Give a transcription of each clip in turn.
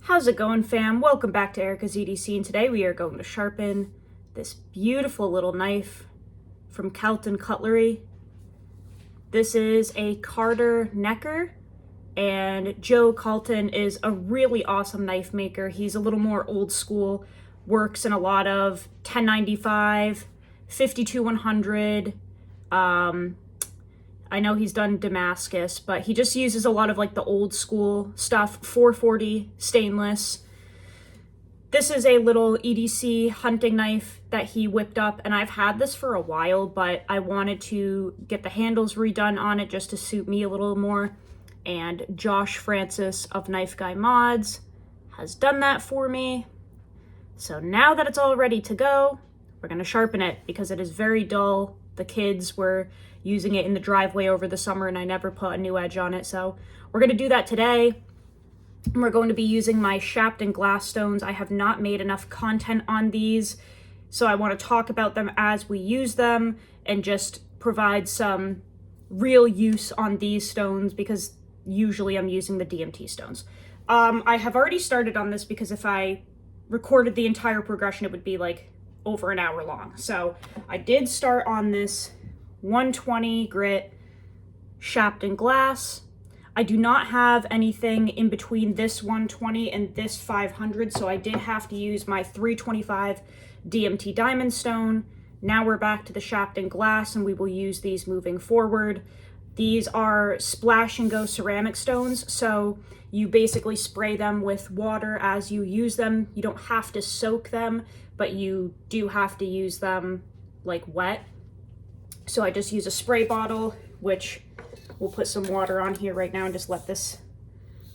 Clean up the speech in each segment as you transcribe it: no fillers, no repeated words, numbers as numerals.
How's it going, fam? Welcome back to Erica's EDC, and today we are going to sharpen this beautiful little knife from Shapton Cutlery. This is a Carter Necker, and Joe Shapton is a really awesome knife maker. He's a little more old school, works in a lot of 1095, 52-100, I know he's done Damascus, but he just uses a lot of like the old school stuff, 440 stainless. This is a little EDC hunting knife that he whipped up, and I've had this for a while, but I wanted to get the handles redone on it just to suit me a little more. And Josh Francis of Knife Guy Mods has done that for me. So now that it's all ready to go, we're gonna sharpen it because it is very dull. The kids were using it in the driveway over the summer and I never put a new edge on it. So we're going to do that today. And we're going to be using my Shapton glass stones. I have not made enough content on these, so I want to talk about them as we use them and just provide some real use on these stones because usually I'm using the DMT stones. I have already started on this because if I recorded the entire progression, it would be like over an hour long. So I did start on this 120 grit Shapton glass. I do not have anything in between this 120 and this 500, so I did have to use my 325 DMT diamond stone. Now we're back to the Shapton glass, and we will use these moving forward. These are splash and go ceramic stones, so you basically spray them with water as you use them. You don't have to soak them, but you do have to use them like wet. So I just use a spray bottle, which we'll put some water on here right now and just let this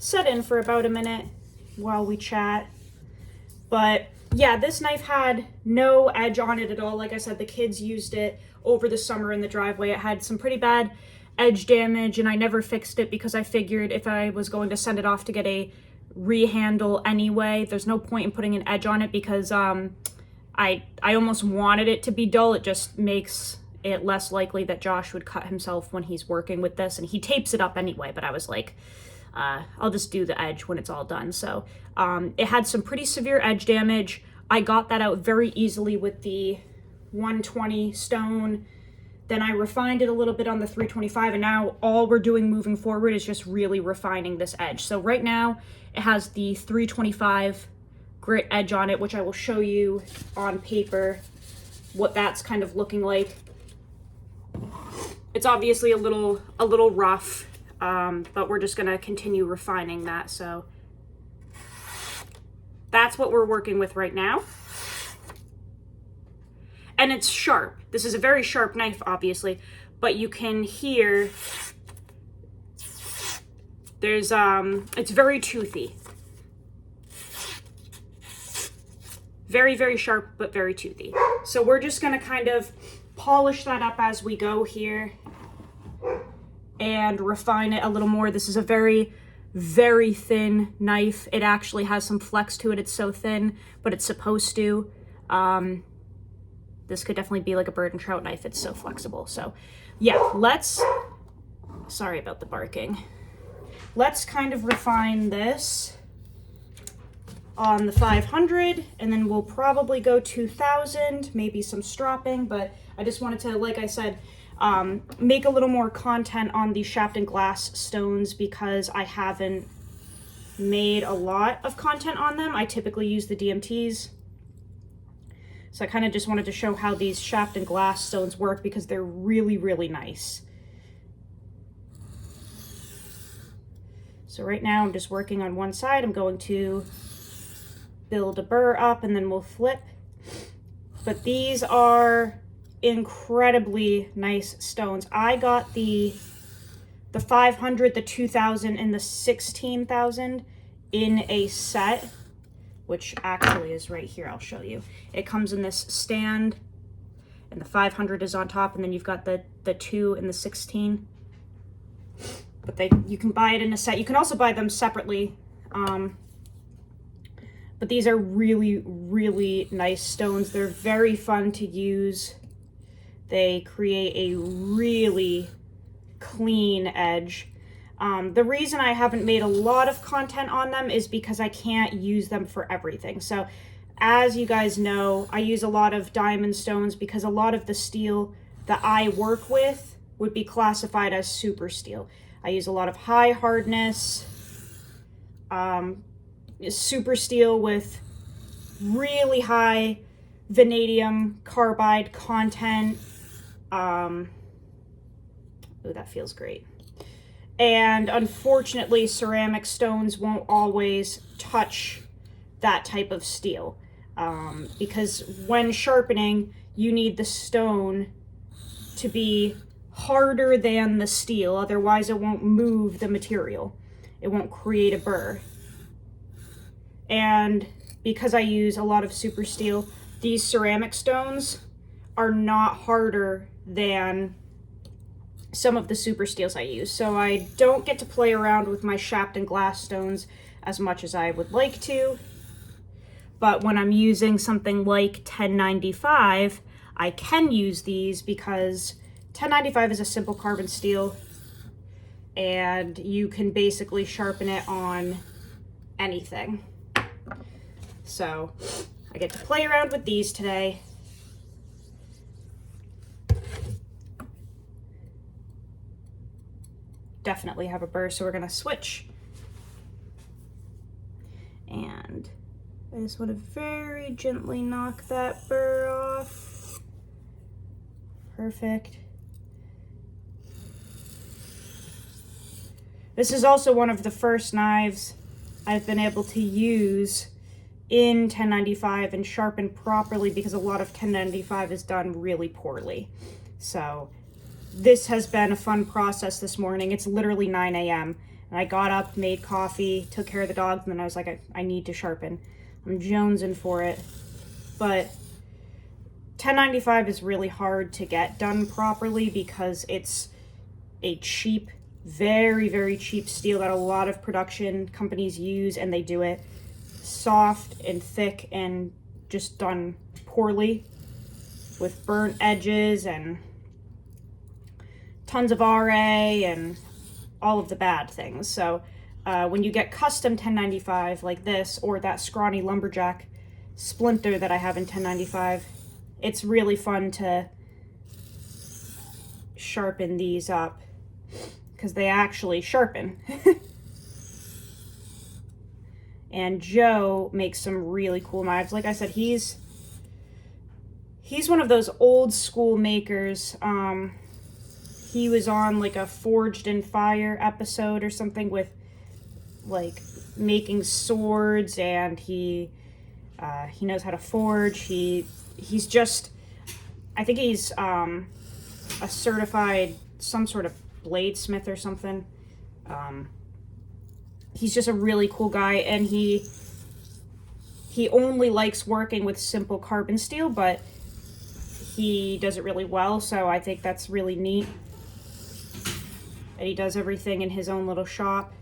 set in for about a minute while we chat. But yeah, this knife had no edge on it at all. Like I said, the kids used it over the summer in the driveway. It had some pretty bad edge damage and I never fixed it because I figured if I was going to send it off to get a rehandle anyway, there's no point in putting an edge on it because I almost wanted it to be dull. It just makes it less likely that Josh would cut himself when he's working with this, and he tapes it up anyway, but I was like, I'll just do the edge when it's all done. So it had some pretty severe edge damage. I got that out very easily with the 120 stone. Then I refined it a little bit on the 325, and now all we're doing moving forward is just really refining this edge. So right now it has the 325 grit edge on it, which I will show you on paper what that's kind of looking like. It's obviously a little rough, but we're just gonna continue refining that. So that's what we're working with right now. And it's sharp. This is a very sharp knife, obviously, but you can hear there's, it's very toothy. Very, very sharp, but very toothy. So we're just gonna kind of polish that up as we go here and refine it a little more. This is a very, very thin knife. It actually has some flex to it. It's so thin, but it's supposed to. This could definitely be like a bird and trout knife. It's so flexible. So yeah, sorry about the barking. Let's kind of refine this on the 500, and then we'll probably go 2000, maybe some stropping, but I just wanted to, like I said, make a little more content on the Shapton glass stones because I haven't made a lot of content on them. I typically use the DMTs. So I kind of just wanted to show how these Shapton glass stones work because they're really, really nice. So right now I'm just working on one side. I'm going to build a burr up and then we'll flip. But these are incredibly nice stones. I got the 500, the 2000, and the 16,000 in a set, which actually is right here. I'll show you. It comes in this stand, and the 500 is on top, and then you've got the 2 and the 16. But you can buy it in a set. You can also buy them separately. But these are really, really nice stones. They're very fun to use. They create a really clean edge. The reason I haven't made a lot of content on them is because I can't use them for everything. So as you guys know, I use a lot of diamond stones because a lot of the steel that I work with would be classified as super steel. I use a lot of high hardness, super steel with really high vanadium carbide content. Oh, that feels great. And unfortunately, ceramic stones won't always touch that type of steel, because when sharpening, you need the stone to be harder than the steel, otherwise it won't move the material. It won't create a burr. And because I use a lot of super steel, these ceramic stones are not harder than some of the super steels I use. So I don't get to play around with my Shapton glass stones as much as I would like to. But when I'm using something like 1095, I can use these because 1095 is a simple carbon steel and you can basically sharpen it on anything. So I get to play around with these today. Definitely have a burr, so we're gonna switch. And I just want to very gently knock that burr off. Perfect. This is also one of the first knives I've been able to use in 1095 and sharpen properly because a lot of 1095 is done really poorly. So this has been a fun process this morning. It's literally 9 a.m. and I got up, made coffee, took care of the dogs, and then I was like, I need to sharpen. I'm jonesing for it. But 1095 is really hard to get done properly because it's a cheap, very, very cheap steel that a lot of production companies use, and they do it soft and thick and just done poorly with burnt edges and tons of RA and all of the bad things. So when you get custom 1095 like this, or that scrawny lumberjack splinter that I have in 1095, it's really fun to sharpen these up because they actually sharpen. And Joe makes some really cool knives. Like I said, he's one of those old school makers. He was on like a Forged in Fire episode or something with like making swords, and he knows how to forge. He's just, I think he's a certified some sort of bladesmith or something. He's just a really cool guy, and he only likes working with simple carbon steel, but he does it really well, so I think that's really neat. And he does everything in his own little shop.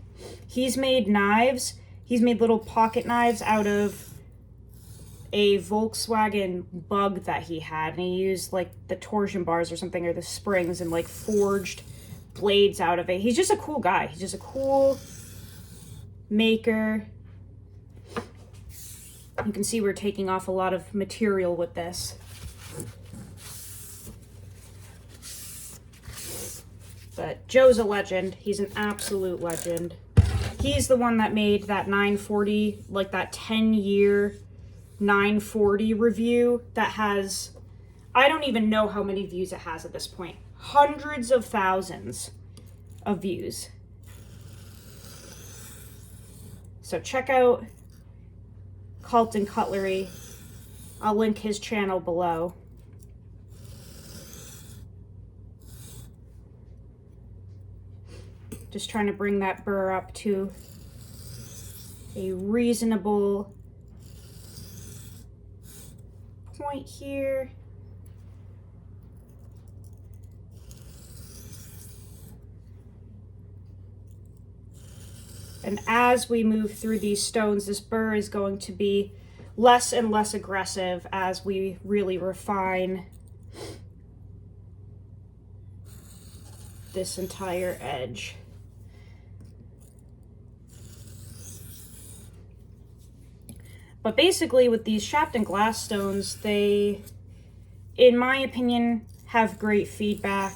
He's made knives. He's made little pocket knives out of a Volkswagen Bug that he had, and he used like the torsion bars or something, or the springs, and like forged blades out of it. He's just a cool guy. He's just a cool maker. You can see we're taking off a lot of material with this. But Joe's a legend. He's an absolute legend. He's the one that made that 940, like that 10-year 940 review that has, I don't even know how many views it has at this point. Hundreds of thousands of views. So check out Carlton Cutlery. I'll link his channel below. Just trying to bring that burr up to a reasonable point here. And as we move through these stones, this burr is going to be less and less aggressive as we really refine this entire edge. But basically with these Shapton glass stones, they, in my opinion, have great feedback.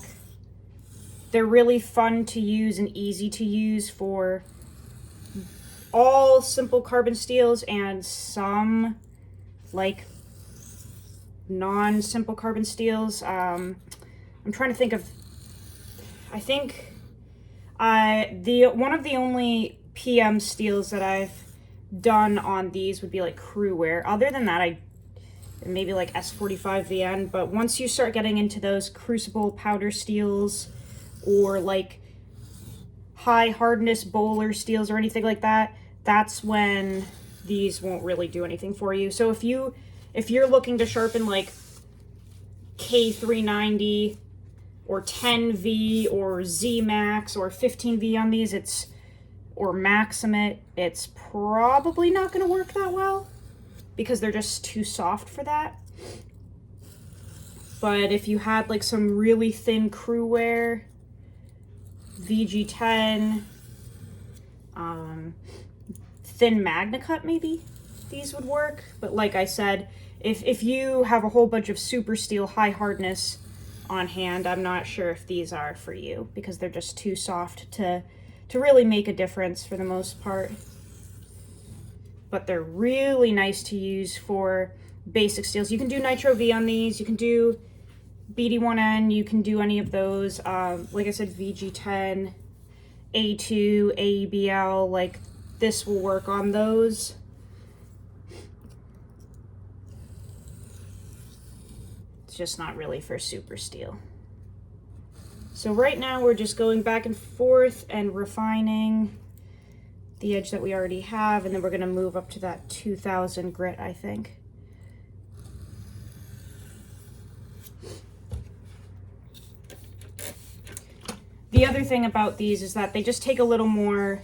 They're really fun to use and easy to use for all simple carbon steels and some like non-simple carbon steels. I'm trying to think of, I think one of the only PM steels that I've done on these would be like Crewware. Other than that, maybe like S45VN, but once you start getting into those crucible powder steels or like high hardness bowler steels or anything like that, that's when these won't really do anything for you. So if you're looking to sharpen like K390 or 10V or Z Max or 15V on these, or Maximate, it's probably not going to work that well because they're just too soft for that. But if you had like some really thin Crewware, VG10, thin Magna Cut, maybe these would work. But like I said, if you have a whole bunch of super steel high hardness on hand, I'm not sure if these are for you because they're just too soft to really make a difference for the most part. But they're really nice to use for basic steels. You can do Nitro V on these, you can do BD1N, you can do any of those. Like I said, VG10, A2, AEBL, like this will work on those. It's just not really for super steel. So right now we're just going back and forth and refining the edge that we already have, and then we're going to move up to that 2000 grit, I think. The other thing about these is that they just take a little more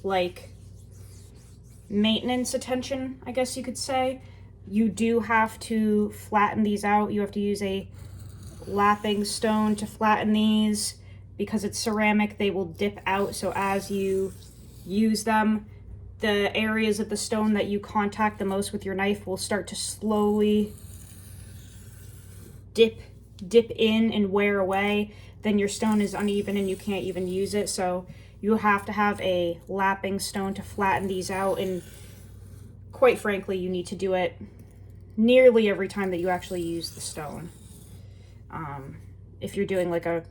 like maintenance attention, I guess you could say. You do have to flatten these out. You have to use a lapping stone to flatten these. Because it's ceramic, they will dip out, so as you use them, the areas of the stone that you contact the most with your knife will start to slowly dip in and wear away. Then your stone is uneven and you can't even use it, so you have to have a lapping stone to flatten these out, and quite frankly, you need to do it nearly every time that you actually use the stone. If you're doing like a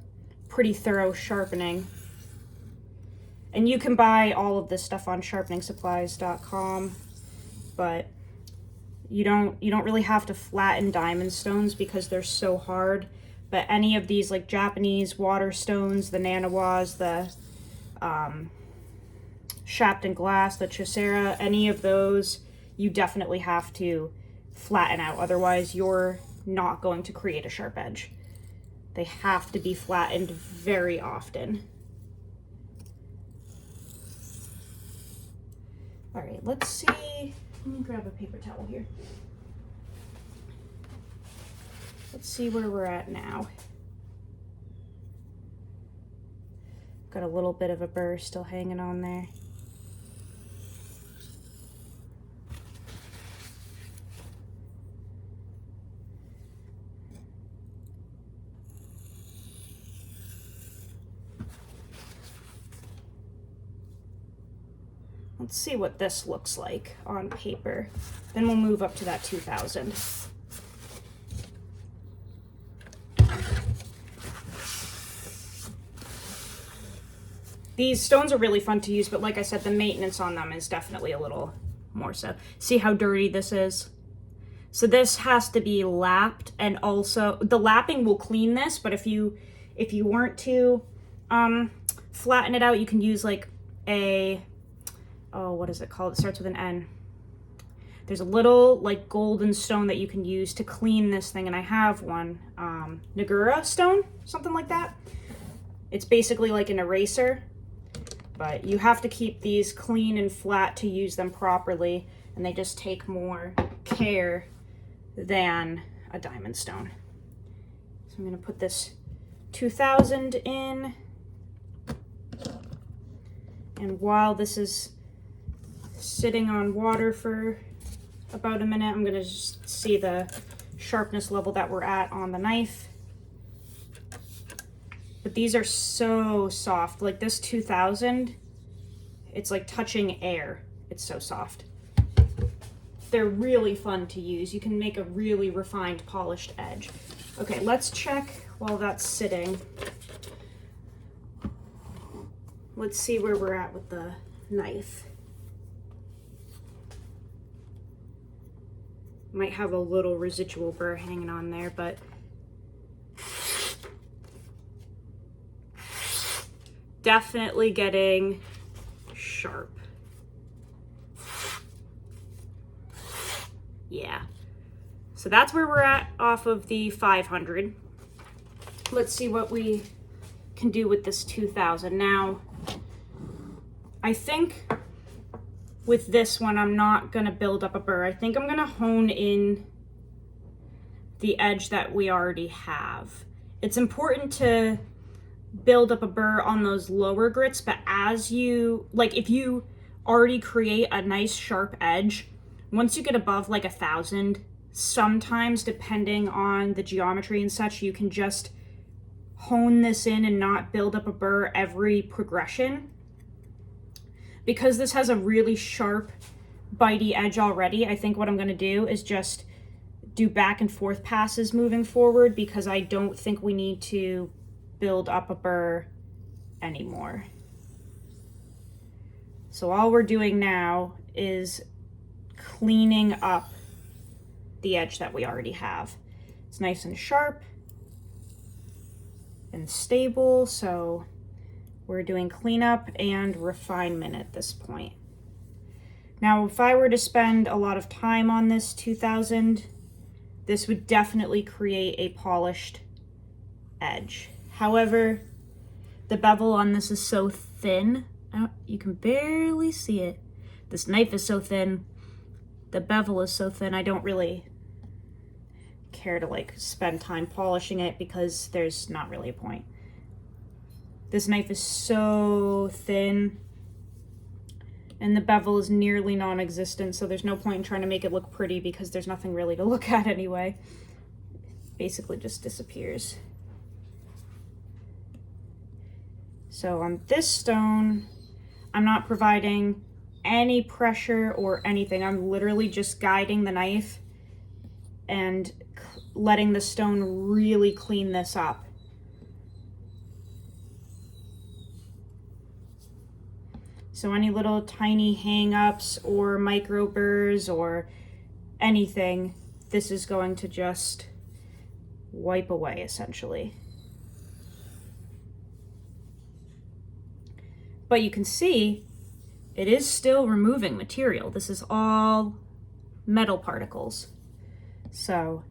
pretty thorough sharpening. And you can buy all of this stuff on sharpeningsupplies.com, but you don't really have to flatten diamond stones because they're so hard. But any of these like Japanese water stones, the Nanawas, the Shapton glass, the Chaucera, any of those, you definitely have to flatten out. Otherwise, you're not going to create a sharp edge. They have to be flattened very often. All right, let's see. Let me grab a paper towel here. Let's see where we're at now. Got a little bit of a burr still hanging on there. Let's see what this looks like on paper. Then we'll move up to that 2000. These stones are really fun to use, but like I said, the maintenance on them is definitely a little more so. See how dirty this is? So this has to be lapped, and also the lapping will clean this, but if you weren't to flatten it out, you can use like a, oh, what is it called? It starts with an N. There's a little like golden stone that you can use to clean this thing, and I have one, Nagura stone, something like that. It's basically like an eraser, but you have to keep these clean and flat to use them properly, and they just take more care than a diamond stone. So I'm gonna put this 2000 in, and while this is sitting on water for about a minute. I'm gonna just see the sharpness level that we're at on the knife. But these are so soft. Like this 2000, it's like touching air. It's so soft. They're really fun to use. You can make a really refined, polished edge. Okay, let's check while that's sitting. Let's see where we're at with the knife. Might have a little residual burr hanging on there, but definitely getting sharp. Yeah. So that's where we're at off of the 500. Let's see what we can do with this 2000. Now, I think with this one, I'm not gonna build up a burr. I think I'm gonna hone in the edge that we already have. It's important to build up a burr on those lower grits, but as you, like if you already create a nice sharp edge, once you get above like 1000, sometimes depending on the geometry and such, you can just hone this in and not build up a burr every progression. Because this has a really sharp, bitey edge already, I think what I'm gonna do is just do back and forth passes moving forward, because I don't think we need to build up a burr anymore. So all we're doing now is cleaning up the edge that we already have. It's nice and sharp and stable, so we're doing cleanup and refinement at this point. Now, if I were to spend a lot of time on this 2000, this would definitely create a polished edge. However, the bevel on this is so thin, you can barely see it. This knife is so thin, the bevel is so thin, I don't really care to like spend time polishing it because there's not really a point. This knife is so thin and the bevel is nearly non-existent, so there's no point in trying to make it look pretty because there's nothing really to look at anyway. It basically just disappears. So on this stone, I'm not providing any pressure or anything. I'm literally just guiding the knife and letting the stone really clean this up. So any little tiny hang-ups or micro burrs or anything, this is going to just wipe away essentially. But you can see it is still removing material. This is all metal particles. So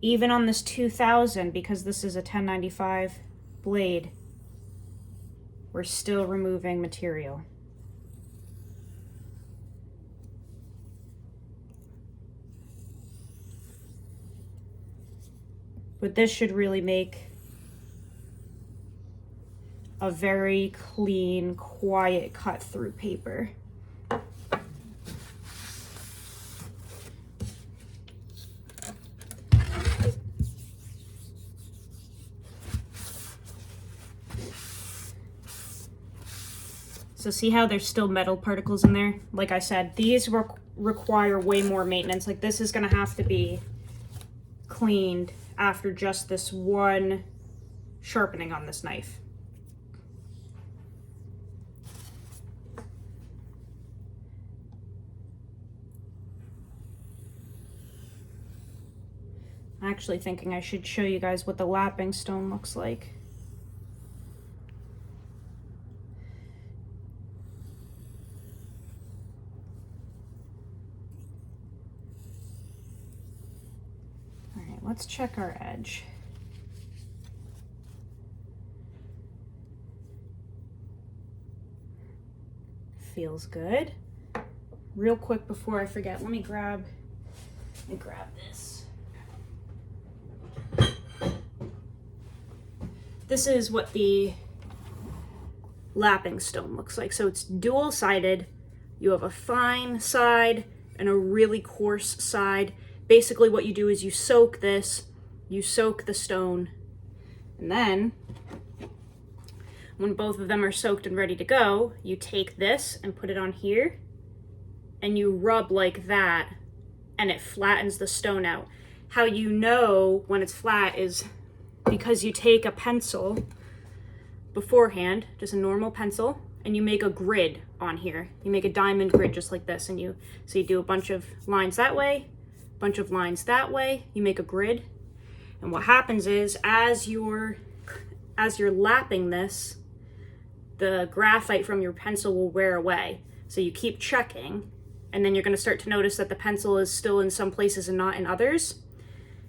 even on this 2000, because this is a 1095 blade, we're still removing material. But this should really make a very clean, quiet cut through paper. So see how there's still metal particles in there? Like I said, these require way more maintenance. Like this is gonna have to be cleaned after just this one sharpening on this knife. I'm actually thinking I should show you guys what the lapping stone looks like. All right, let's check our edge. Feels good. Real quick before I forget, let me grab this. This is what the lapping stone looks like. So it's dual-sided, You have a fine side and a really coarse side. Basically what you do is you soak this, you soak the stone, and then when both of them are soaked and ready to go, you take this and put it on here, and you rub like that, and it flattens the stone out. How you know when it's flat is because you take a pencil beforehand, just a normal pencil, and you make a grid on here. You make a diamond grid just like this, and you do a bunch of lines that way, a bunch of lines that way, you make a grid. And what happens is as you're lapping this, the graphite from your pencil will wear away. So you keep checking, and then you're going to start to notice that the pencil is still in some places and not in others.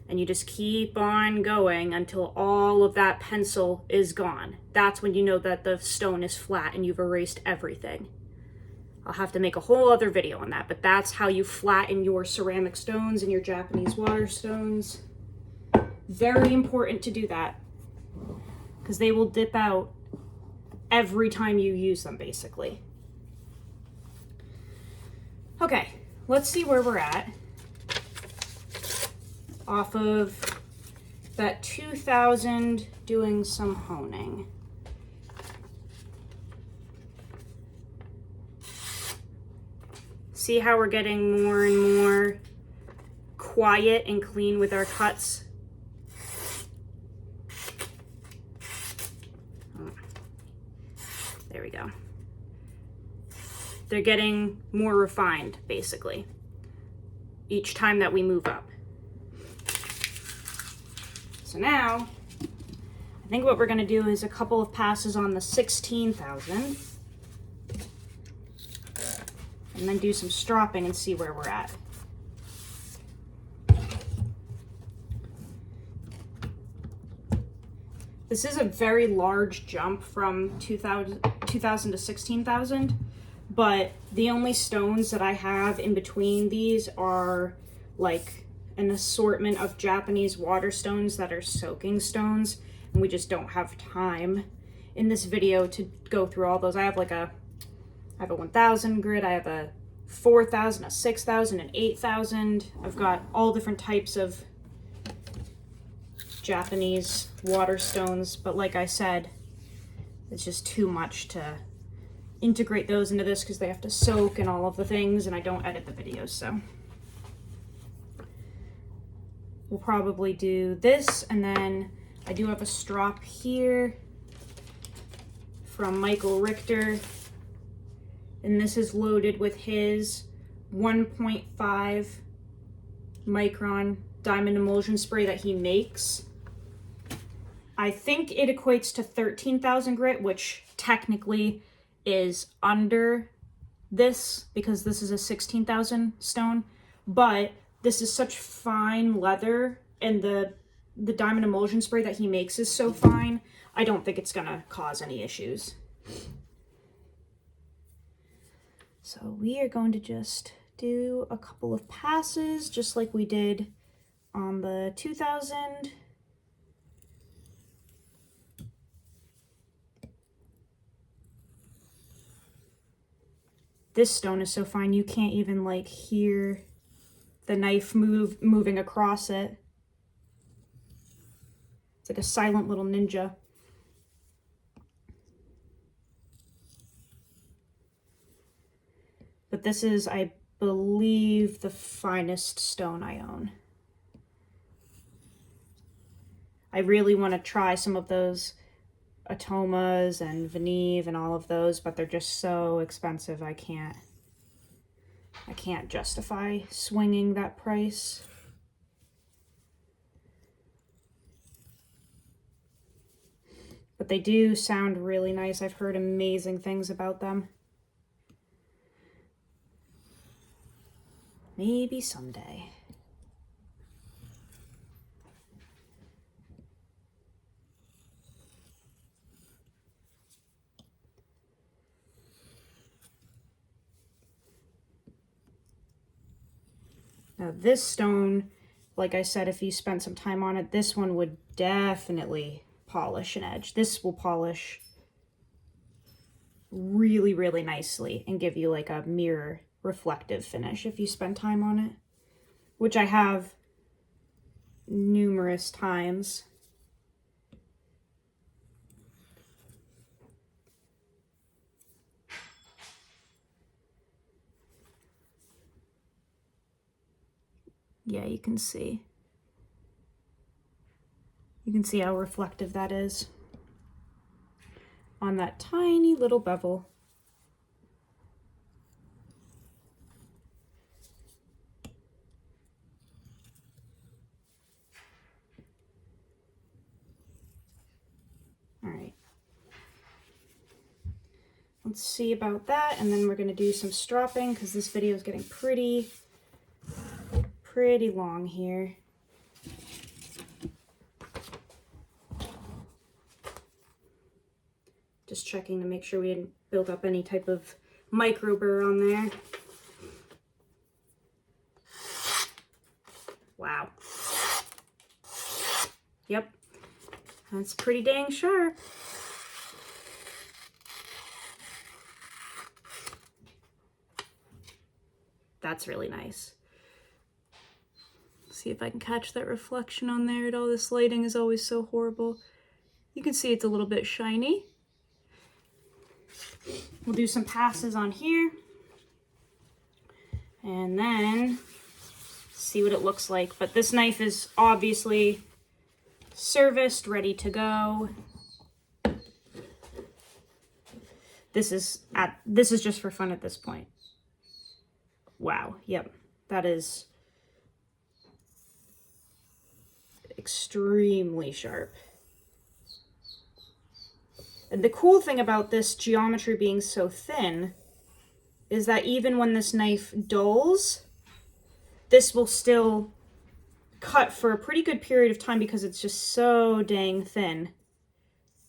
And you just keep on going until all of that pencil is gone. That's when you know that the stone is flat and you've erased everything. I'll have to make a whole other video on that, but that's how you flatten your ceramic stones and your Japanese water stones. Very important to do that, because they will dip out every time you use them, basically. Okay, let's see where we're at off of that 2000 doing some honing. See how we're getting more and more quiet and clean with our cuts? There we go. They're getting more refined, basically, each time that we move up. So now, I think what we're going to do is a couple of passes on the 16,000, and then do some stropping and see where we're at. This is a very large jump from 2000 to 16,000, but the only stones that I have in between these are like an assortment of Japanese water stones that are soaking stones, and we just don't have time in this video to go through all those. I have a 1000 grit, I have a 4000, a 6000, an 8000. I've got all different types of Japanese water stones, but like I said, it's just too much to integrate those into this because they have to soak and all of the things, and I don't edit the videos, so we'll probably do this. And then I do have a strop here from Michael Richter, and this is loaded with his 1.5 micron diamond emulsion spray that he makes. I think it equates to 13,000 grit, which technically is under this because this is a 16,000 stone, but this is such fine leather, and the diamond emulsion spray that he makes is so fine, I don't think it's gonna cause any issues. So we are going to just do a couple of passes just like we did on the 2000. This stone is so fine you can't even like hear the knife moving across it. It's like a silent little ninja. But this is, I believe, the finest stone I own. I really want to try some of those Atomas and Veneve and all of those, but they're just so expensive. I can't justify swinging that price. But they do sound really nice. I've heard amazing things about them. Maybe someday. Now this stone, like I said, if you spent some time on it, this one would definitely polish an edge. This will polish really, really nicely and give you like a mirror reflective finish if you spend time on it, which I have numerous times. Yeah, you can see. You can see how reflective that is on that tiny little bevel. All right. Let's see about that, and then we're going to do some stropping because this video is getting pretty long here. Just checking to make sure we hadn't built up any type of micro burr on there. Wow. Yep, that's pretty dang sharp. That's really nice. See if I can catch that reflection on there at all. This lighting is always so horrible. You can see it's a little bit shiny. We'll do some passes on here and then see what it looks like. But this knife is obviously serviced, ready to go. This is just for fun at this point. Wow, yep, that is extremely sharp. And the cool thing about this geometry being so thin is that even when this knife dulls, this will still cut for a pretty good period of time because it's just so dang thin.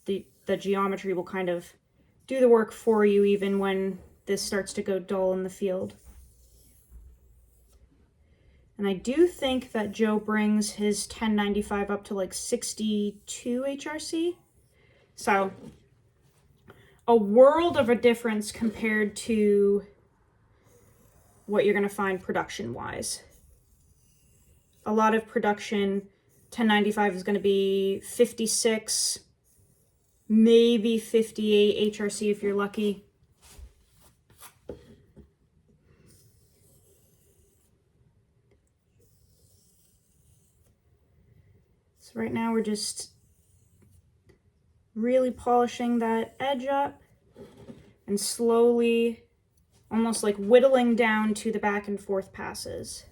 The geometry will kind of do the work for you even when this starts to go dull in the field. And I do think that Joe brings his 1095 up to like 62 HRC. So a world of a difference compared to what you're going to find production wise. A lot of production 1095 is going to be 56, maybe 58 HRC if you're lucky. So right now we're just really polishing that edge up and slowly, almost like whittling down to the back and forth passes.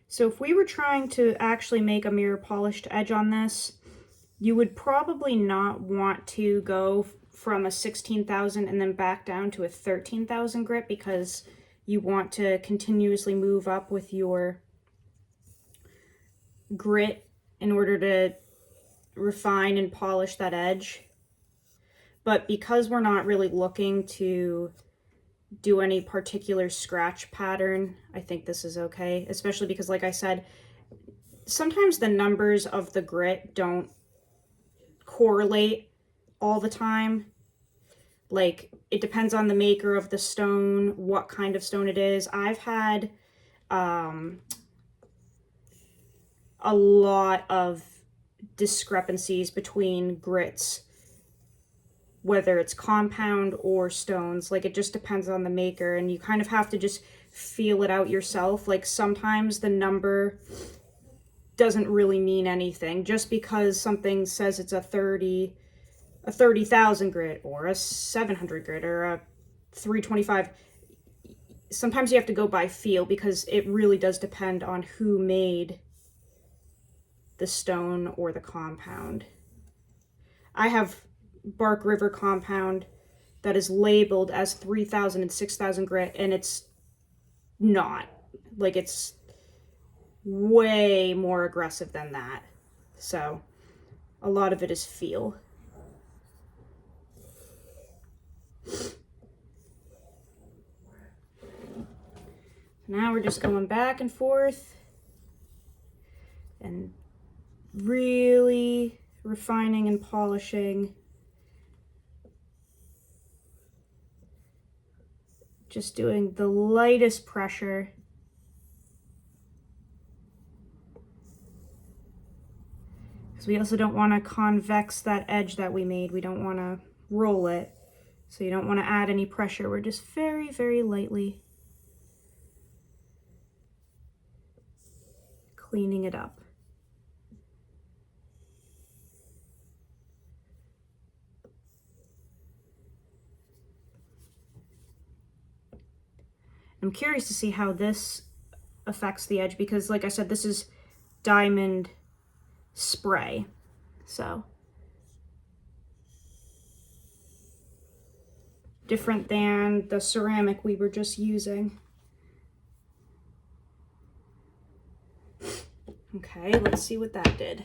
So if we were trying to actually make a mirror polished edge on this, you would probably not want to go from a 16,000 and then back down to a 13,000 grit because you want to continuously move up with your grit in order to refine and polish that edge. But because we're not really looking to do any particular scratch pattern, I think this is okay, especially because, like I said, sometimes the numbers of the grit don't correlate all the time. Like, it depends on the maker of the stone, what kind of stone it is. I've had a lot of discrepancies between grits, whether it's compound or stones. Like, it just depends on the maker, and you kind of have to just feel it out yourself. Like, sometimes the number doesn't really mean anything. Just because something says it's a 30,000 grit or a 700 grit or a 325, sometimes you have to go by feel because it really does depend on who made the stone or the compound. I have Bark River compound that is labeled as 3,000 and 6,000 grit, and it's not. Like, it's way more aggressive than that. So a lot of it is feel. Now we're just going back and forth and really refining and polishing. Just doing the lightest pressure. Because we also don't want to convex that edge that we made. We don't want to roll it. So you don't want to add any pressure. We're just very, very lightly cleaning it up. I'm curious to see how this affects the edge because, like I said, this is diamond spray. So different than the ceramic we were just using. Okay, let's see what that did.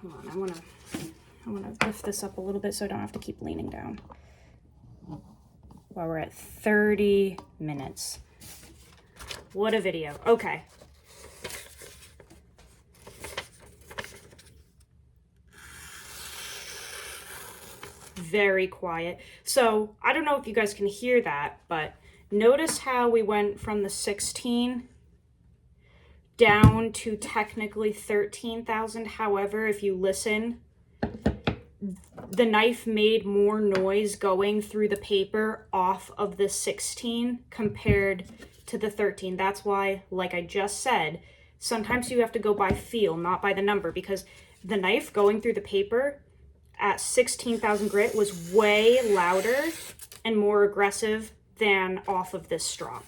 Hold on, I want to lift this up a little bit so I don't have to keep leaning down. Well, we're at 30 minutes. What a video. Okay. Very quiet. So I don't know if you guys can hear that, but notice how we went from the 16 down to technically 13,000. However, if you listen, the knife made more noise going through the paper off of the 16 compared to the 13. That's why, like I just said, sometimes you have to go by feel, not by the number, because the knife going through the paper at 16,000 grit was way louder and more aggressive than off of this strop,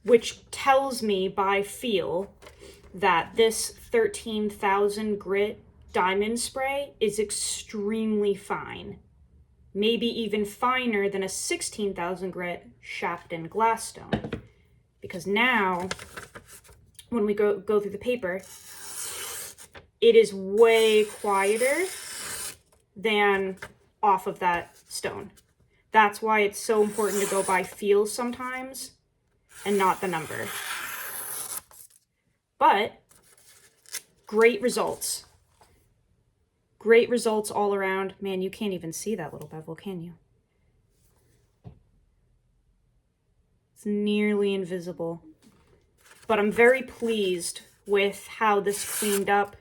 which tells me by feel that this 13,000 grit diamond spray is extremely fine, maybe even finer than a 16,000 grit Shapton glass stone, because now when we go through the paper, it is way quieter than off of that stone. That's why it's so important to go by feel sometimes and not the number. But great results. Great results all around. Man, you can't even see that little bevel, can you? It's nearly invisible. But I'm very pleased with how this cleaned up.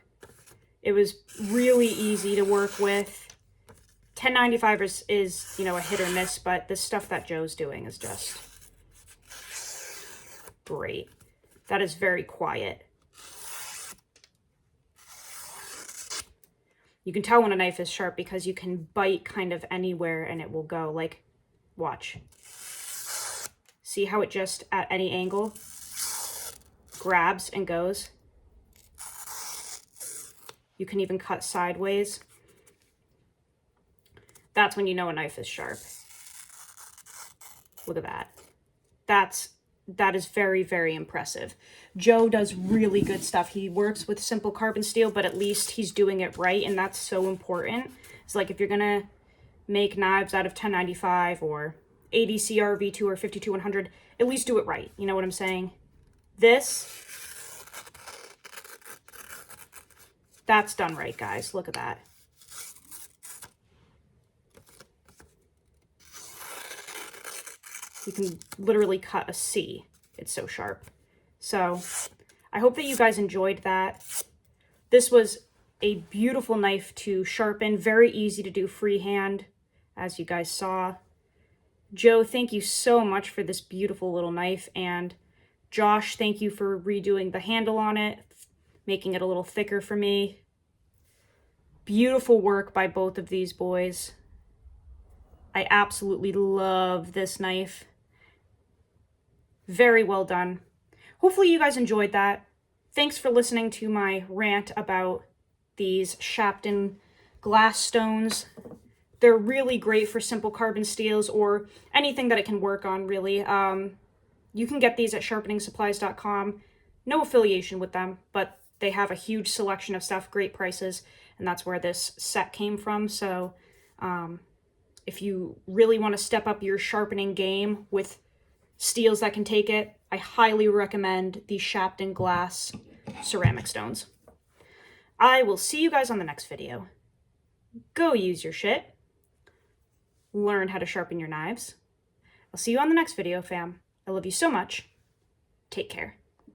It was really easy to work with. 1095 is, you know, a hit or miss, but the stuff that Joe's doing is just great. That is very quiet. You can tell when a knife is sharp because you can bite kind of anywhere and it will go. Like, watch. See how it just, at any angle, grabs and goes? You can even cut sideways. That's when you know a knife is sharp. Look at that. That is very, very impressive. Joe does really good stuff. He works with simple carbon steel, but at least he's doing it right, and that's so important. It's like if you're gonna make knives out of 1095 or ADCR V2 or 52100, at least do it right. You know what I'm saying? This, that's done right, guys. Look at that. You can literally cut a C. It's so sharp. So I hope that you guys enjoyed that. This was a beautiful knife to sharpen. Very easy to do freehand, as you guys saw. Joe, thank you so much for this beautiful little knife. And Josh, thank you for redoing the handle on it, making it a little thicker for me. Beautiful work by both of these boys. I absolutely love this knife. Very well done. Hopefully you guys enjoyed that. Thanks for listening to my rant about these Shapton glass stones. They're really great for simple carbon steels or anything that it can work on, really. You can get these at sharpeningsupplies.com. No affiliation with them, but they have a huge selection of stuff, great prices, and that's where this set came from. So If you really want to step up your sharpening game with steels that can take it, I highly recommend the Shapton glass ceramic stones. I will see you guys on the next video. Go use your shit. Learn how to sharpen your knives. I'll see you on the next video, fam. I love you so much. Take care.